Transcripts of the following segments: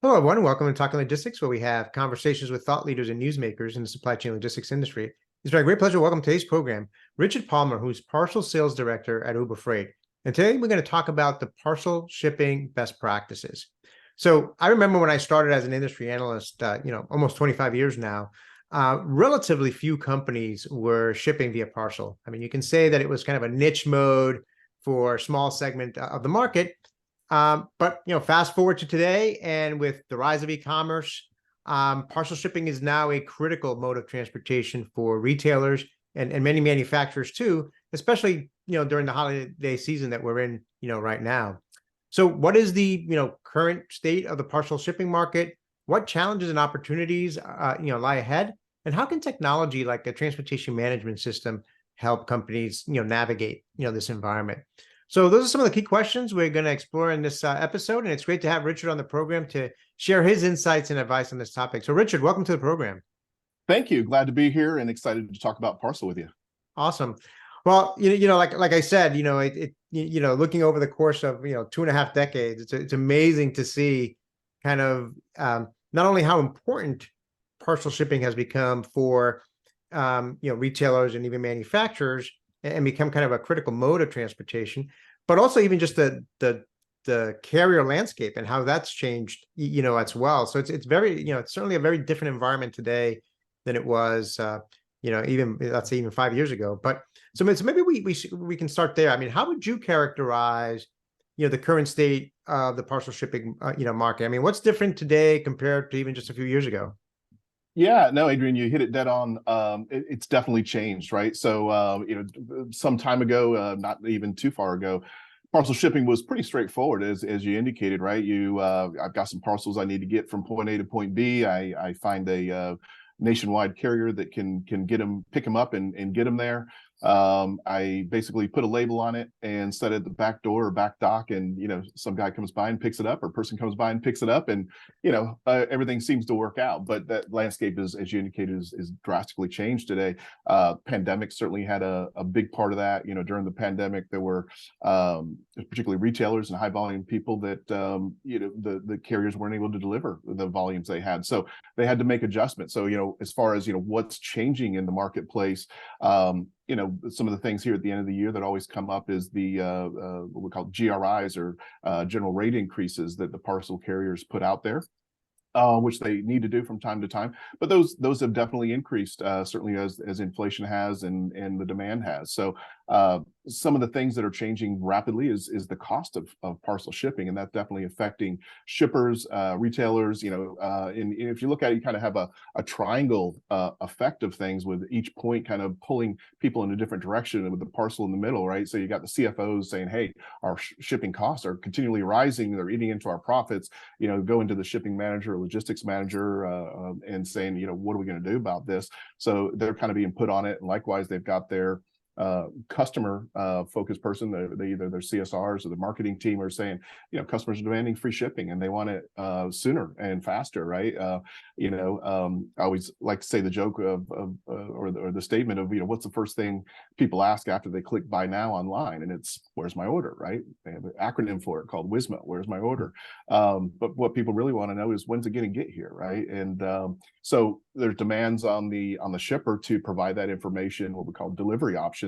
Hello, everyone, and welcome to Talking Logistics, where we have conversations with thought leaders and newsmakers in the supply chain logistics industry. It's my great pleasure to welcome to today's program Richard Palmer, who's Parcel Sales Director at Uber Freight. And today we're going to talk about the parcel shipping best practices. So I remember when I started as an industry analyst, almost 25 years now, relatively few companies were shipping via parcel. I mean, you can say that it was kind of a niche mode for a small segment of the market. But fast forward to today, and with the rise of e-commerce, parcel shipping is now a critical mode of transportation for retailers and many manufacturers too, especially during the holiday season that we're in right now. So, what is the current state of the parcel shipping market? What challenges and opportunities lie ahead, and how can technology like a transportation management system help companies navigate this environment? So those are some of the key questions we're going to explore in this episode, and it's great to have Richard on the program to share his insights and advice on this topic. So Richard, welcome to the program. Thank you. Glad to be here and excited to talk about parcel with you. Awesome. Well, like I said, looking over the course of 2.5 decades, it's amazing to see kind of not only how important parcel shipping has become for retailers and even manufacturers, and become kind of a critical mode of transportation, but also even just the carrier landscape and how that's changed, as well. So it's very, it's certainly a very different environment today than it was, even let's say even 5 years ago. But so maybe we can start there. I mean, how would you characterize, the current state of the parcel shipping, market? I mean, what's different today compared to even just a few years ago? Yeah, no, Adrian, you hit it dead on. It's definitely changed, right? So, some time ago, not even too far ago, parcel shipping was pretty straightforward, as you indicated, right? I've got some parcels I need to get from point A to point B. I find a nationwide carrier that can get them, pick them up and get them there. I basically put a label on it and set it at the back door or back dock, and some guy comes by and picks it up, or person comes by and picks it up, and everything seems to work out. But that landscape is, as you indicated, is drastically changed today. Pandemic certainly had a big part of that. During the pandemic, there were particularly retailers and high volume people that the carriers weren't able to deliver the volumes they had, so they had to make adjustments. So as far as what's changing in the marketplace, some of the things here at the end of the year that always come up is the what we call GRIs, or general rate increases that the parcel carriers put out there, which they need to do from time to time. But those have definitely increased, certainly as inflation has and the demand has. So some of the things that are changing rapidly is the cost of parcel shipping, and that's definitely affecting shippers, retailers. And if you look at it, you kind of have a triangle effect of things, with each point kind of pulling people in a different direction, with the parcel in the middle, right? So you got the CFOs saying, hey, our shipping costs are continually rising, they're eating into our profits. Go into the shipping manager or logistics manager and saying, what are we going to do about this? So they're kind of being put on it, and likewise they've got their customer focused person, either their CSRs or the marketing team are saying, customers are demanding free shipping and they want it sooner and faster, right? I always like to say the joke of or the statement of, what's the first thing people ask after they click buy now online? And it's, where's my order, right? They have an acronym for it called WSMA, where's my order? But what people really want to know is, when's it going to get here, right? And so there's demands on the shipper to provide that information, what we call delivery options,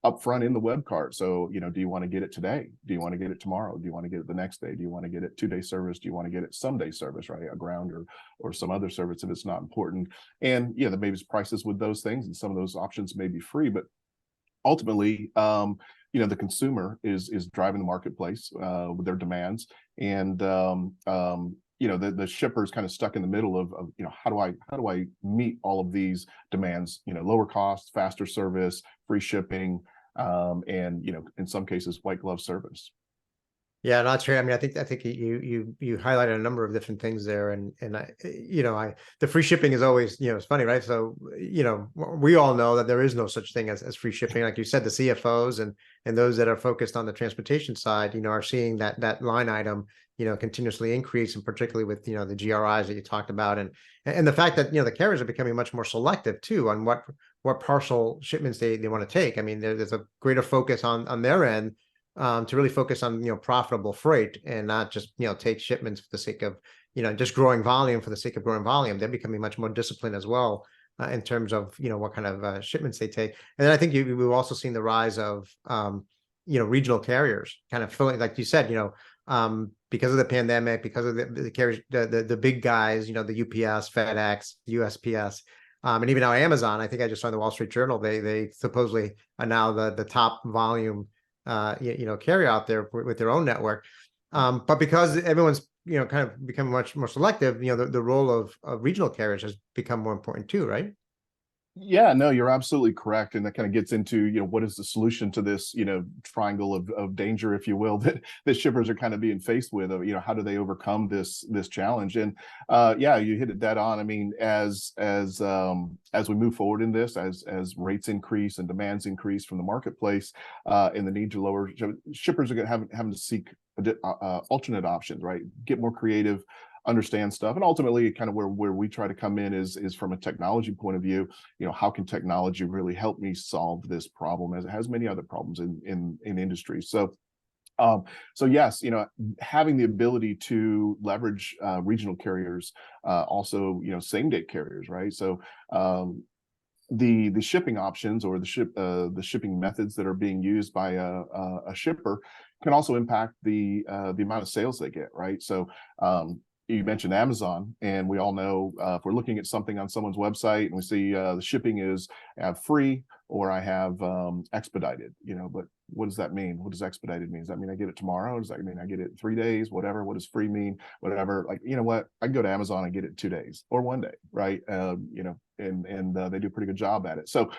up front in the web cart. So, do you want to get it today? Do you want to get it tomorrow? Do you want to get it the next day? Do you want to get it 2-day service? Do you want to get it someday service, right? A ground or some other service if it's not important. And there may be prices with those things, and some of those options may be free, but ultimately, the consumer is driving the marketplace with their demands, and the shipper is kind of stuck in the middle of how do I meet all of these demands? Lower cost, faster service, free shipping, and in some cases white glove service. Yeah, that's right. I mean, I think you highlighted a number of different things there, and the free shipping is always, it's funny, right? So we all know that there is no such thing as free shipping. Like you said, the CFOs and those that are focused on the transportation side, are seeing that line item continuously increase, and particularly with the GRIs that you talked about, and the fact that the carriers are becoming much more selective too on what parcel shipments they want to take. I mean, there's a greater focus on their end, to really focus on profitable freight, and not just take shipments for the sake of just growing volume for the sake of growing volume. They're becoming much more disciplined as well in terms of, what kind of shipments they take. And then I think we've also seen the rise of, regional carriers kind of filling, like you said, because of the pandemic, because of the carriers, the big guys, the UPS, FedEx, USPS, and even now Amazon. I think I just saw in the Wall Street Journal they supposedly are now the top volume carrier out there with their own network. But because everyone's kind of becoming much more selective, the role of regional carriers has become more important too, right? Yeah, no, you're absolutely correct. And that kind of gets into, what is the solution to this, triangle of danger, if you will, that shippers are kind of being faced with, how do they overcome this challenge? And yeah, you hit it dead on. I mean, as we move forward in this, as rates increase and demands increase from the marketplace, and the need to lower, shippers are going to having to seek alternate options, right? Get more creative, understand stuff. And ultimately kind of where we try to come in is from a technology point of view. How can technology really help me solve this problem, as it has many other problems in industry? So yes, having the ability to leverage regional carriers, also same day carriers, right? So the shipping options, or the shipping methods that are being used by a shipper, can also impact the amount of sales they get, right? So you mentioned Amazon, and we all know, if we're looking at something on someone's website and we see the shipping is free, or I have expedited, but what does that mean? What does expedited mean? Does that mean I get it tomorrow? Does that mean I get it in 3 days? Whatever. What does free mean? Whatever. Like, what? I can go to Amazon and get it in 2 days or 1 day, right? And they do a pretty good job at it. So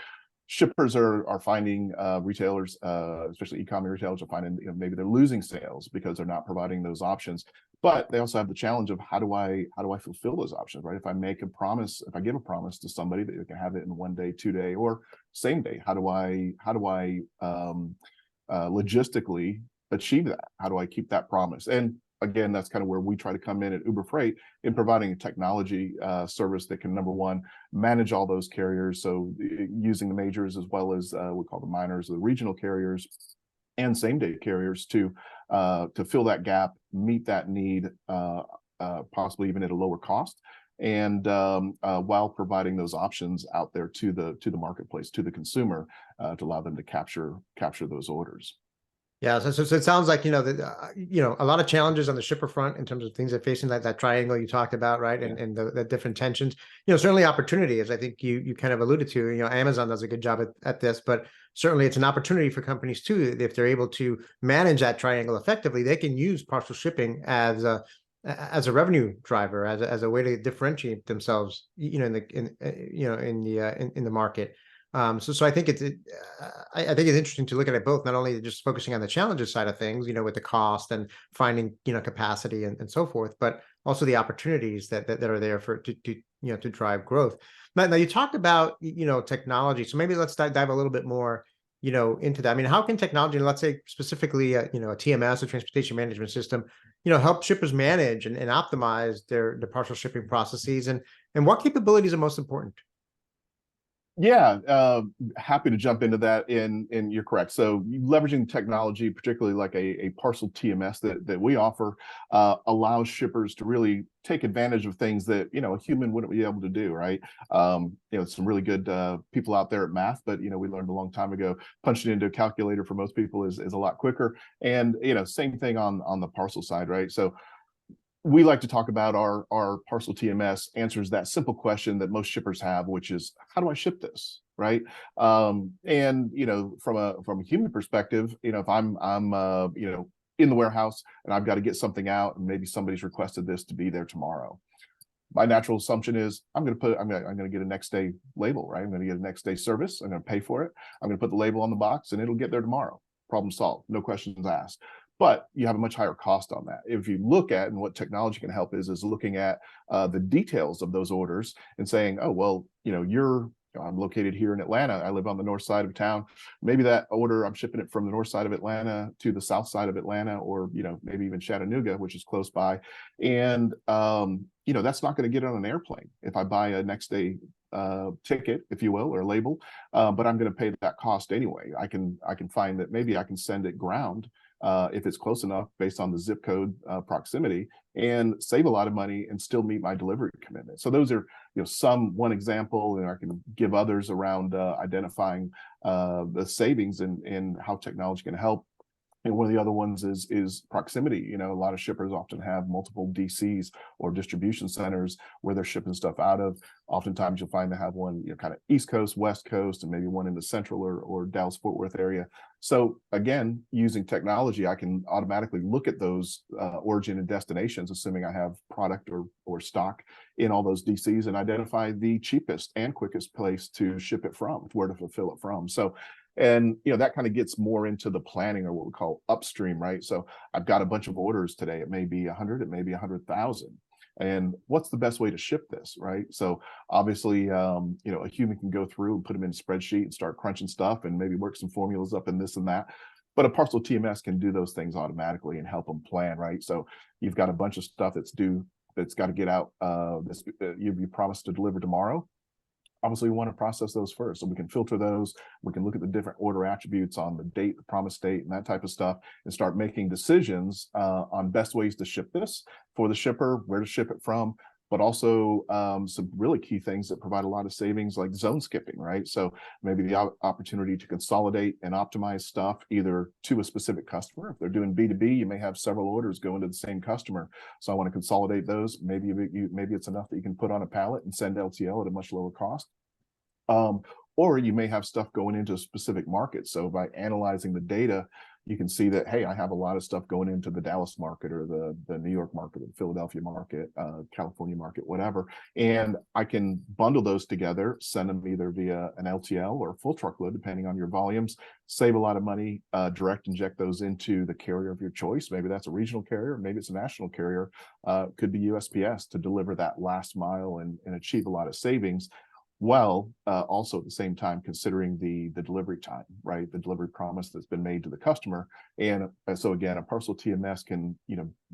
shippers are finding, retailers, especially e-commerce retailers, are finding, maybe they're losing sales because they're not providing those options. But they also have the challenge of how do I fulfill those options, right? If I give a promise to somebody that they can have it in 1 day, 2 day, or same day, how do I logistically achieve that? How do I keep that promise? And again, that's kind of where we try to come in at Uber Freight, in providing a technology service that can, number one, manage all those carriers. So using the majors as well as we call the minors, the regional carriers, and same day carriers to fill that gap, meet that need, possibly even at a lower cost, and while providing those options out there to the marketplace, to the consumer, to allow them to capture those orders. Yeah, so it sounds like a lot of challenges on the shipper front in terms of things they're facing, that triangle you talked about, right? Yeah. And the different tensions. Certainly opportunity, as I think you kind of alluded to. Amazon does a good job at this, but certainly it's an opportunity for companies too. If they're able to manage that triangle effectively, they can use parcel shipping as a revenue driver, as a way to differentiate themselves, in the market. So I think I think it's interesting to look at it both, not only just focusing on the challenges side of things, with the cost and finding, capacity and so forth, but also the opportunities that are there to drive growth. Now you talked about, technology. So maybe let's dive a little bit more, into that. I mean, how can technology, let's say specifically, a TMS, a transportation management system, help shippers manage and optimize their parcel shipping processes, and what capabilities are most important? Yeah, happy to jump into that. And you're correct. So leveraging technology, particularly like a parcel TMS that we offer, allows shippers to really take advantage of things that a human wouldn't be able to do, right? Some really good people out there at math, but we learned a long time ago, punching into a calculator for most people is a lot quicker. And same thing on the parcel side, right? So we like to talk about our parcel TMS answers that simple question that most shippers have, which is, how do I ship this, right? And from a human perspective, if I'm in the warehouse and I've got to get something out, and maybe somebody's requested this to be there tomorrow, my natural assumption is I'm going to get a next day label, right? I'm going to get a next day service. I'm going to pay for it. I'm going to put the label on the box, and it'll get there tomorrow. Problem solved. No questions asked. But you have a much higher cost on that. If you look at, and what technology can help is looking at the details of those orders and saying, oh, well, I'm located here in Atlanta. I live on the north side of town. Maybe that order, I'm shipping it from the north side of Atlanta to the south side of Atlanta, or maybe even Chattanooga, which is close by. And that's not going to get on an airplane if I buy a next day ticket, if you will, or label. But I'm going to pay that cost anyway. I can find that maybe I can send it ground if it's close enough based on the zip code proximity, and save a lot of money and still meet my delivery commitment. So those are one example, and I can give others around identifying the savings and how technology can help. And one of the other ones is proximity. A lot of shippers often have multiple DCs or distribution centers where they're shipping stuff out of. Oftentimes you'll find they have one, kind of East Coast, West Coast, and maybe one in the Central or Dallas Fort Worth area. So again, using technology, I can automatically look at those origin and destinations, assuming I have product or stock in all those DCs, and identify the cheapest and quickest place to ship it from, where to fulfill it from. So, and that kind of gets more into the planning, or what we call upstream, right? So I've got a bunch of orders today. It may be 100, it may be 100,000. And what's the best way to ship this, right? So obviously, a human can go through and put them in a spreadsheet and start crunching stuff and maybe work some formulas up and this and that. But a parcel TMS can do those things automatically and help them plan, right? So you've got a bunch of stuff that's due, that's got to get out. You promised to deliver tomorrow. Obviously, we want to process those first, so we can filter those. We can look at the different order attributes on the date, the promise date, and that type of stuff, and start making decisions on best ways to ship this for the shipper, where to ship it from, but also some really key things that provide a lot of savings, like zone skipping, right? So maybe the opportunity to consolidate and optimize stuff either to a specific customer. If they're doing B2B, you may have several orders going to the same customer. So I want to consolidate those. Maybe it's enough that you can put on a pallet and send LTL at a much lower cost. Or you may have stuff going into a specific market. So by analyzing the data, you can see that, hey, I have a lot of stuff going into the Dallas market, or the New York market, or the Philadelphia market, California market, whatever. And I can bundle those together, send them either via an LTL or a full truckload, depending on your volumes, save a lot of money, direct inject those into the carrier of your choice. Maybe that's a regional carrier, maybe it's a national carrier, could be USPS, to deliver that last mile and achieve a lot of savings. Well, also at the same time considering the delivery time, right? The delivery promise that's been made to the customer. And so again, a parcel TMS can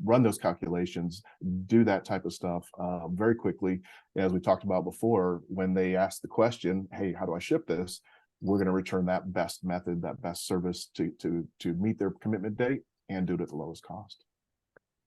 run those calculations, do that type of stuff very quickly. As we talked about before, when they ask the question, hey, how do I ship this? We're going to return that best method, that best service to meet their commitment date and do it at the lowest cost.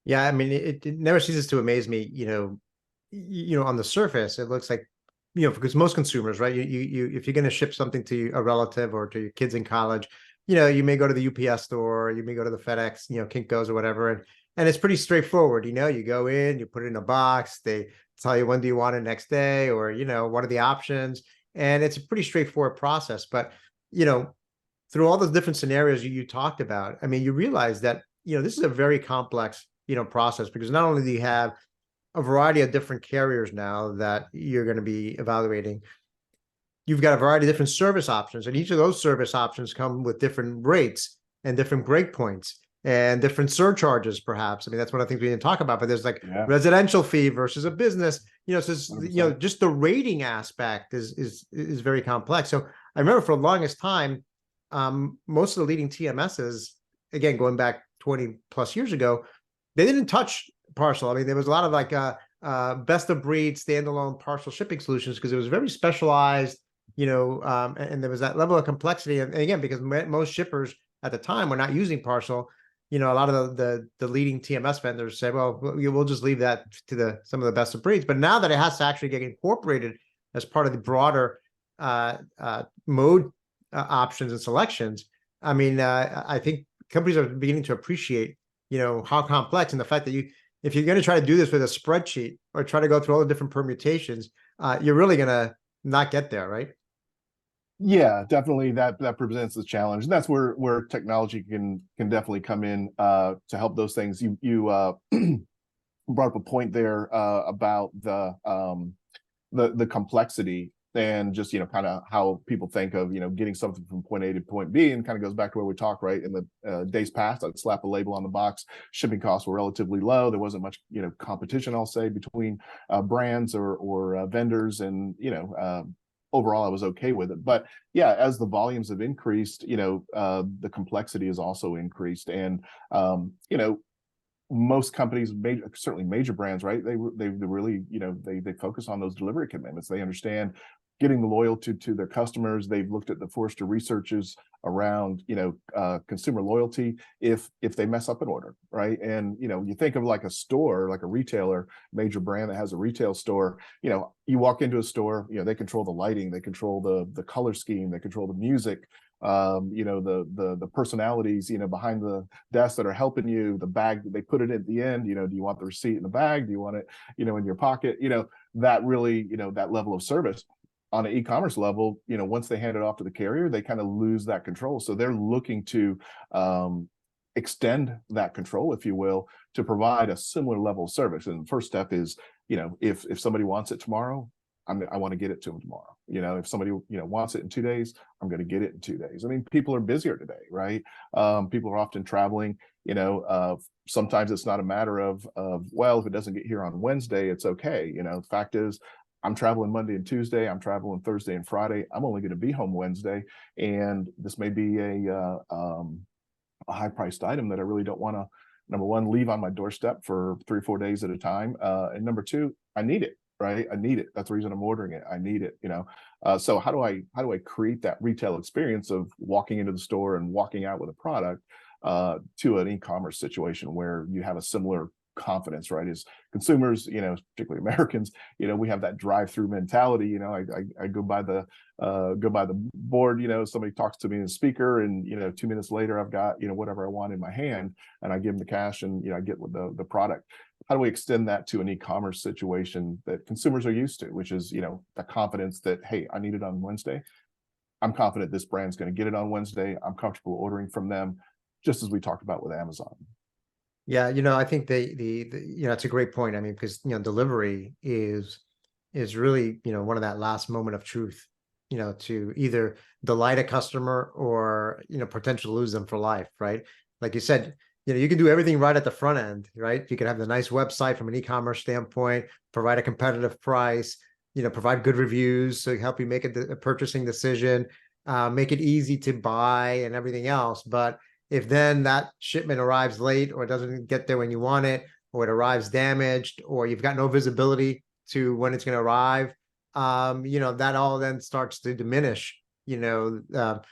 Yeah, I mean, it never ceases to amaze me. On the surface, it looks like, because most consumers, right? You if you're going to ship something to a relative or to your kids in college, you may go to the UPS store, you may go to the FedEx, Kinko's or whatever, and it's pretty straightforward. You go in, you put it in a box, they tell you when do you want it next day, or what are the options, and it's a pretty straightforward process. But through all those different scenarios you talked about, I mean, you realize that this is a very complex process, because not only do you have a variety of different carriers now that you're going to be evaluating, you've got a variety of different service options, and each of those service options come with different rates and different break points and different surcharges, perhaps. I mean, that's one of the things we didn't talk about, but there's like residential fee versus a business, so just the rating aspect is very complex. So I remember for the longest time, most of the leading TMSs, again, going back 20 plus years ago, they didn't touch parcel. I mean, there was a lot of like best of breed standalone parcel shipping solutions, because it was very specialized, and there was that level of complexity. And again, because most shippers at the time were not using parcel, a lot of the leading TMS vendors say, well, we'll just leave that to some of the best of breeds. But now that it has to actually get incorporated as part of the broader mode options and selections, I mean, I think companies are beginning to appreciate, how complex, and the fact that if you're going to try to do this with a spreadsheet or try to go through all the different permutations, you're really going to not get there, right? Yeah, definitely. That presents the challenge. And that's where technology can definitely come in to help those things. You brought up a point there about the complexity, and just kind of how people think of getting something from point A to point B, and kind of goes back to where we talked, right? In the days past, I'd slap a label on the box. Shipping costs were relatively low. There wasn't much competition, I'll say, between brands or vendors, and overall I was okay with it. But yeah, as the volumes have increased, the complexity has also increased. And most companies, certainly major brands, right? They really, they focus on those delivery commitments. They understand getting the loyalty to their customers. They've looked at the Forrester researches around, consumer loyalty if they mess up an order, right? And you think of like a store, like a retailer, major brand that has a retail store. You walk into a store, they control the lighting, they control the color scheme, they control the music. The personalities behind the desk that are helping you, the bag they put it at the end, do you want the receipt in the bag, do you want it in your pocket, that really, that level of service. On an e-commerce level, once they hand it off to the carrier, they kind of lose that control. So they're looking to extend that control, if you will, to provide a similar level of service. And the first step is, if somebody wants it tomorrow, I want to get it to them tomorrow. If somebody wants it in 2 days, I'm going to get it in 2 days. I mean, people are busier today, right? People are often traveling. Sometimes it's not a matter of well, if it doesn't get here on Wednesday, it's okay. The fact is, I'm traveling Monday and Tuesday. I'm traveling Thursday and Friday. I'm only going to be home Wednesday, and this may be a high-priced item that I really don't want to, number one, leave on my doorstep for 3 or 4 days at a time, and number two, I need it. Right, I need it. That's the reason I'm ordering it. I need it. So how do I create that retail experience of walking into the store and walking out with a product to an e-commerce situation where you have a similar confidence, right? As consumers, particularly Americans, we have that drive-through mentality. I go by the board, somebody talks to me in a speaker, and 2 minutes later I've got whatever I want in my hand, and I give them the cash, and I get with the product. How do we extend that to an e-commerce situation that consumers are used to, which is the confidence that, hey, I need it on Wednesday. I'm confident this brand's going to get it on Wednesday. I'm comfortable ordering from them, just as we talked about with Amazon. Yeah, I think it's a great point. I mean, because delivery is really one of that last moment of truth, to either delight a customer or potentially lose them for life, right? Like you said, you can do everything right at the front end, right? You can have the nice website from an e-commerce standpoint, provide a competitive price, provide good reviews, so help you make a purchasing decision, make it easy to buy and everything else. But if then that shipment arrives late, or it doesn't get there when you want it, or it arrives damaged, or you've got no visibility to when it's going to arrive, that all then starts to diminish, that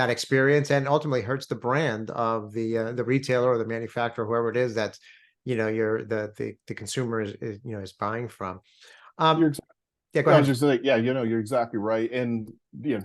experience, and ultimately hurts the brand of the retailer or the manufacturer, whoever it is that's the consumer is buying from. You're Yeah, go I ahead. was just saying, yeah, you're exactly right. And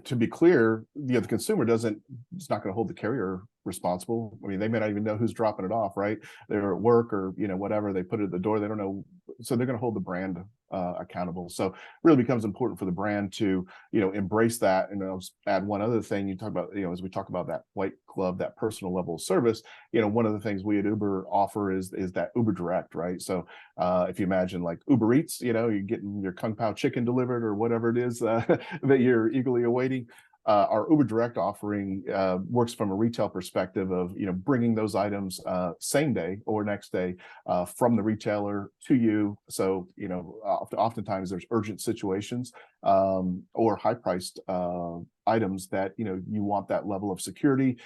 to be clear, the consumer it's not going to hold the carrier responsible. I mean, they may not even know who's dropping it off, right? They're at work or whatever, they put it at the door, they don't know. So they're going to hold the brand accountable. So it really becomes important for the brand to embrace that. And I'll add one other thing. You talk about as we talk about that white glove, that personal level of service, one of the things we at Uber offer is that Uber Direct, right? So if you imagine like Uber Eats, you're getting your Kung Pao chicken delivered or whatever it is that you're eagerly awaiting. Our Uber Direct offering works from a retail perspective of bringing those items same day or next day from the retailer to you. So oftentimes there's urgent situations or high-priced items that you want that level of security,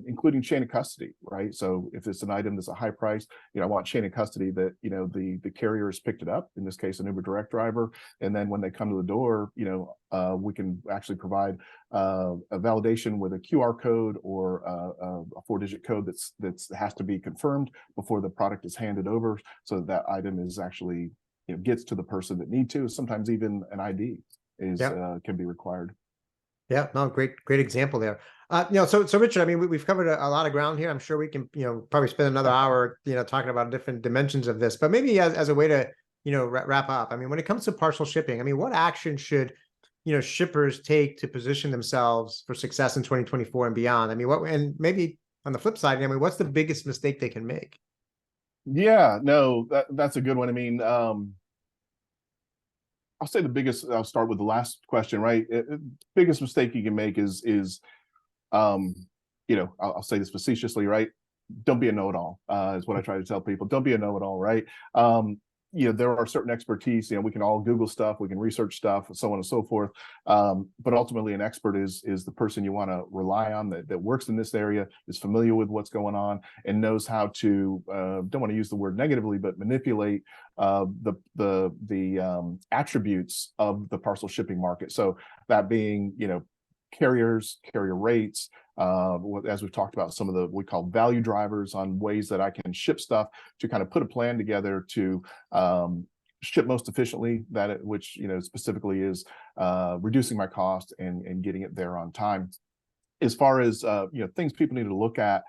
including chain of custody, right? So if it's an item that's a high price, I want chain of custody that the carrier has picked it up, in this case an Uber Direct driver, and then when they come to the door, we can actually provide a validation with a QR code or a 4-digit code that has to be confirmed before the product is handed over, so that item is actually gets to the person that need to. Sometimes even an ID can be required. Yeah, no, great example there. So Richard, I mean, we've covered a lot of ground here. I'm sure we can, probably spend another hour, talking about different dimensions of this. But maybe as a way to, wrap up. I mean, when it comes to parcel shipping, I mean, what action should, shippers take to position themselves for success in 2024 and beyond? I mean, and maybe on the flip side, I mean, what's the biggest mistake they can make? Yeah, no, that's a good one. I mean, I'll say I'll start with the last question, right? Biggest mistake you can make is I'll say this facetiously, right? Don't be a know-it-all, is what I try to tell people. Don't be a know-it-all, right? there are certain expertise, we can all Google stuff, we can research stuff, so on and so forth. But ultimately an expert is the person you want to rely on that works in this area, is familiar with what's going on, and knows how to, don't want to use the word negatively, but manipulate the attributes of the parcel shipping market. So that being, carriers, carrier rates, as we've talked about, some of the we call value drivers on ways that I can ship stuff, to kind of put a plan together to ship most efficiently, which specifically is reducing my cost and getting it there on time. As far as things people need to look at,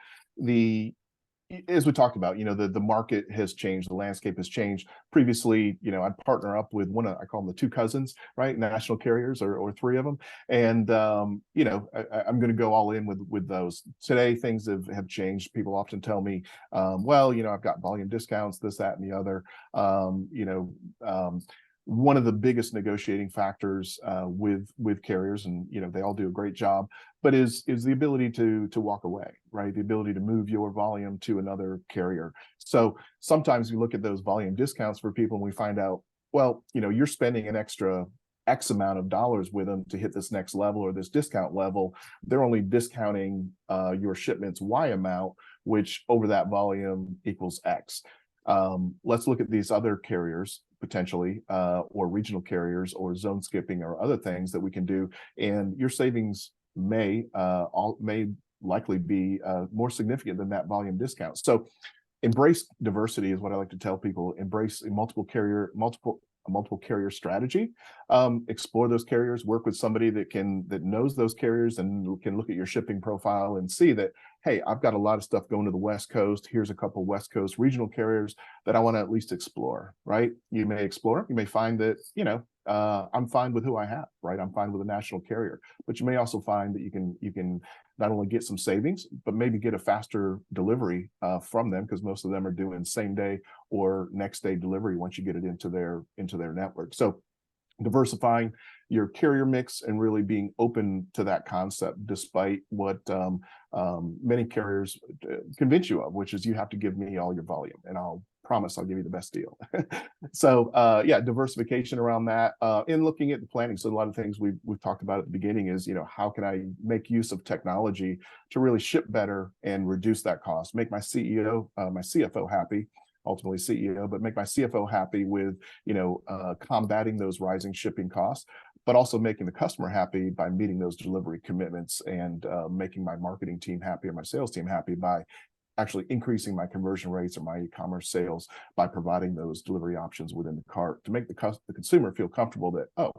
as we talked about, the market has changed, the landscape has changed. Previously, I'd partner up with I call them the two cousins, right? National carriers, or three of them. And, I'm going to go all in with those. Today, things have changed. People often tell me, well, I've got volume discounts, this, that, and the other. One of the biggest negotiating factors with carriers, and they all do a great job, but is the ability to walk away, right? The ability to move your volume to another carrier. So sometimes we look at those volume discounts for people and we find out, well, you're spending an extra X amount of dollars with them to hit this next level or this discount level. They're only discounting your shipments Y amount, which over that volume equals X. Let's look at these other carriers potentially, or regional carriers, or zone skipping, or other things that we can do, and your savings may likely be more significant than that volume discount. So embrace diversity is what I like to tell people. Embrace a multiple carrier strategy. Explore those carriers, work with somebody that knows those carriers and can look at your shipping profile and see that, hey, I've got a lot of stuff going to the West Coast. Here's a couple West Coast regional carriers that I want to at least explore, right? You may explore, you may find that, I'm fine with who I have, right? I'm fine with a national carrier, but you may also find that you can not only get some savings, but maybe get a faster delivery from them, because most of them are doing same day or next day delivery once you get it into their network. So diversifying your carrier mix and really being open to that concept, despite what many carriers convince you of, which is you have to give me all your volume and I'll promise I'll give you the best deal. So yeah, diversification around that, and looking at the planning. So a lot of things we've talked about at the beginning is, how can I make use of technology to really ship better and reduce that cost, make my CEO, my CFO happy, ultimately CEO, but make my CFO happy with, combating those rising shipping costs, but also making the customer happy by meeting those delivery commitments, and making my marketing team happy or my sales team happy by actually increasing my conversion rates or my e-commerce sales by providing those delivery options within the cart, to make the consumer feel comfortable that, oh,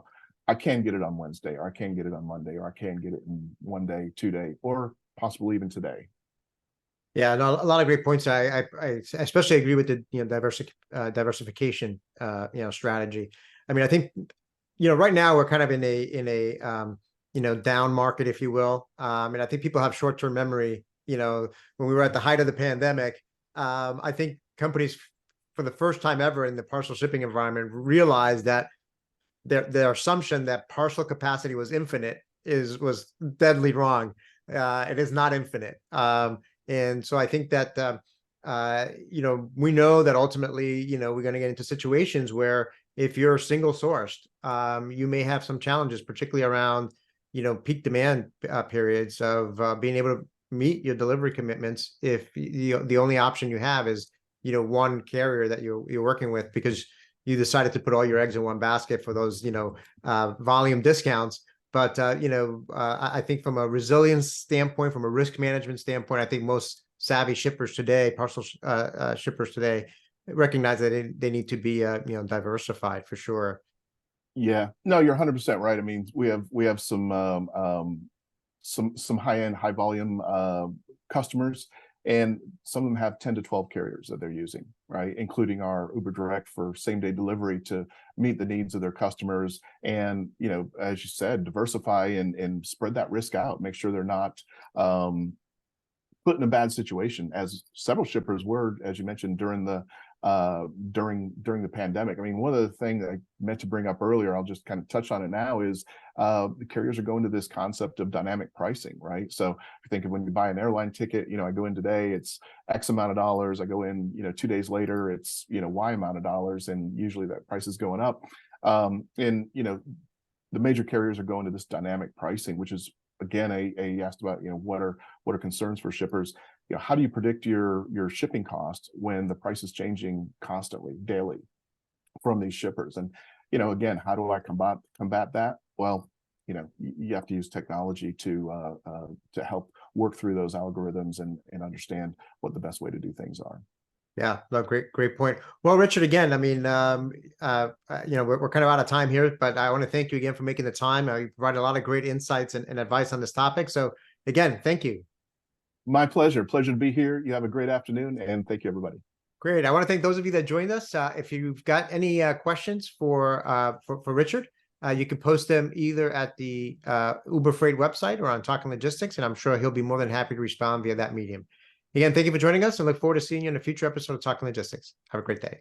I can get it on Wednesday, or I can get it on Monday, or I can get it in 1 day, 2 day, or possibly even today. Yeah, no, a lot of great points. I especially agree with the diversification strategy. I mean, I think right now we're kind of in a down market, if you will. And I think people have short-term memory. When we were at the height of the pandemic, I think companies, for the first time ever in the parcel shipping environment, realized that their assumption that parcel capacity was infinite was deadly wrong. It is not infinite. And so I think that, we know that ultimately, we're going to get into situations where if you're single sourced, you may have some challenges, particularly around, peak demand periods of being able to meet your delivery commitments if the only option you have is, one carrier that you're working with, because you decided to put all your eggs in one basket for those, volume discounts. But, I think from a resilience standpoint, from a risk management standpoint, I think most savvy shippers today, parcel shippers today, recognize that they need to be, diversified for sure. Yeah, no, you're 100% right. I mean, we have some high-end, high volume customers, and some of them have 10 to 12 carriers that they're using, right? Including our Uber Direct for same day delivery to meet the needs of their customers. And, as you said, diversify and spread that risk out, make sure they're not put in a bad situation, as several shippers were, as you mentioned, during the during the pandemic. I mean, one of the things I meant to bring up earlier, I'll just kind of touch on it now, is the carriers are going to this concept of dynamic pricing, right? So if you think of when you buy an airline ticket, I go in today, it's X amount of dollars. I go in, 2 days later, it's, Y amount of dollars, and usually that price is going up. And the major carriers are going to this dynamic pricing, which is, again, you asked about, what are concerns for shippers? How do you predict your shipping costs when the price is changing constantly, daily, from these shippers? And again, how do I combat that? Well, you have to use technology to help work through those algorithms and understand what the best way to do things are. Yeah, no, great point. Well, Richard, again, I mean, we're kind of out of time here, but I want to thank you again for making the time. You provided a lot of great insights and advice on this topic. So again, thank you. My pleasure. Pleasure to be here. You have a great afternoon, and thank you, everybody. Great. I want to thank those of you that joined us. If you've got any questions for Richard, you can post them either at the Uber Freight website or on Talking Logistics, and I'm sure he'll be more than happy to respond via that medium. Again, thank you for joining us, and look forward to seeing you in a future episode of Talking Logistics. Have a great day.